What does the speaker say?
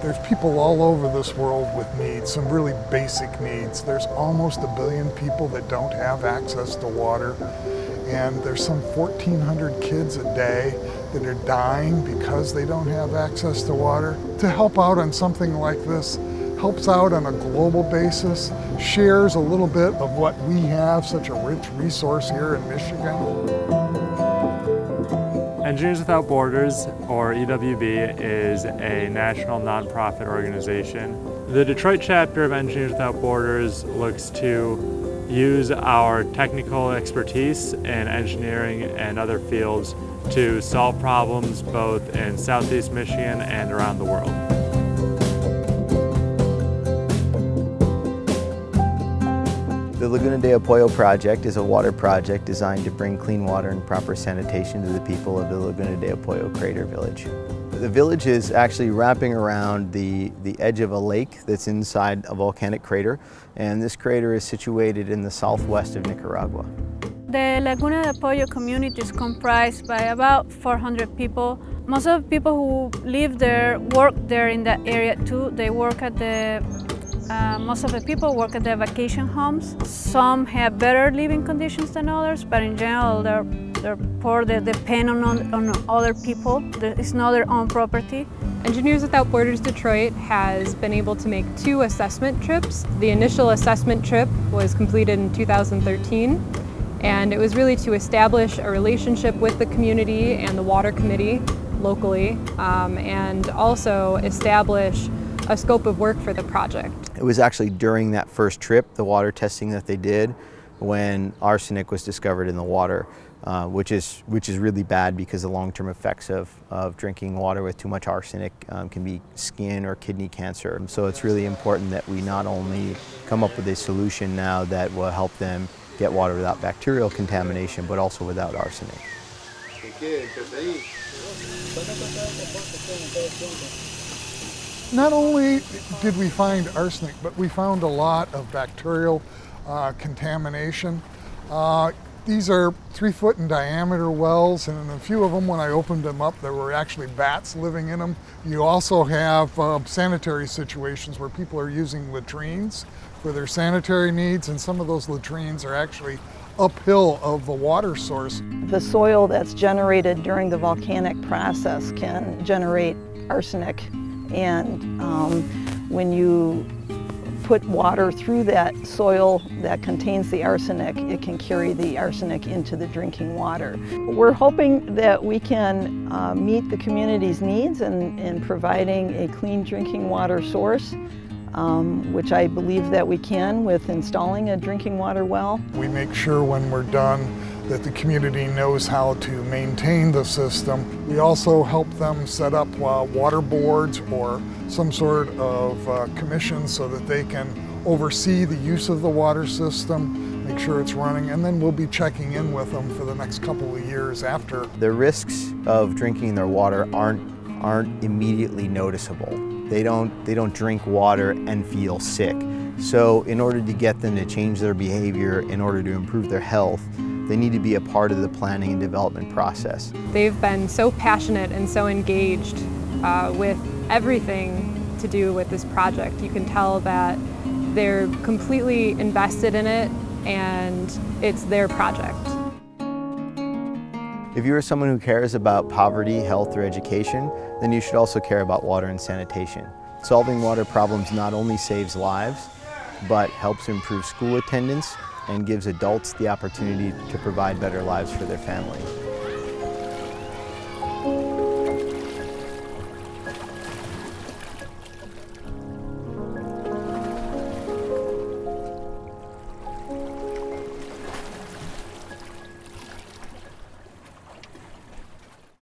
There's people all over this world with needs, some really basic needs. There's almost 1 billion people that don't have access to water, and there's some 1,400 kids a day that are dying because they don't have access to water. To help out on something like this helps out on a global basis, shares a little bit of what we have, such a rich resource here in Michigan. Engineers Without Borders, or EWB, is a national nonprofit organization. The Detroit chapter of Engineers Without Borders looks to use our technical expertise in engineering and other fields to solve problems both in Southeast Michigan and around the world. The Laguna de Apoyo project is a water project designed to bring clean water and proper sanitation to the people of the Laguna de Apoyo Crater Village. The village is actually wrapping around the edge of a lake that's inside a volcanic crater, and this crater is situated in the southwest of Nicaragua. The Laguna de Apoyo community is comprised by about 400 people. Most of the people who live there work there in that area too. They work at most of the people work at the vacation homes. Some have better living conditions than others, but in general they're poor. They depend on other people. It's not their own property. Engineers Without Borders Detroit has been able to make 2 assessment trips. The initial assessment trip was completed in 2013, and it was really to establish a relationship with the community and the water committee locally, and also establish a scope of work for the project. It was actually during that first trip, the water testing that they did, when arsenic was discovered in the water, which is really bad because the long-term effects of drinking water with too much arsenic can be skin or kidney cancer. So it's really important that we not only come up with a solution now that will help them get water without bacterial contamination, but also without arsenic. Not only did we find arsenic, but we found a lot of bacterial contamination. These are 3-foot in diameter wells, and in a few of them, when I opened them up, there were actually bats living in them. You also have sanitary situations where people are using latrines for their sanitary needs, and some of those latrines are actually uphill of the water source. The soil that's generated during the volcanic process can generate arsenic, and when you put water through that soil that contains the arsenic, it can carry the arsenic into the drinking water. We're hoping that we can meet the community's needs in providing a clean drinking water source, which I believe that we can with installing a drinking water well. We make sure when we're done that the community knows how to maintain the system. We also help them set up water boards or some sort of commission so that they can oversee the use of the water system, make sure it's running, and then we'll be checking in with them for the next couple of years after. The risks of drinking their water aren't immediately noticeable. They don't drink water and feel sick. So in order to get them to change their behavior, in order to improve their health, they need to be a part of the planning and development process. They've been so passionate and so engaged with everything to do with this project. You can tell that they're completely invested in it, and it's their project. If you are someone who cares about poverty, health, or education, then you should also care about water and sanitation. Solving water problems not only saves lives, but helps improve school attendance and gives adults the opportunity to provide better lives for their family.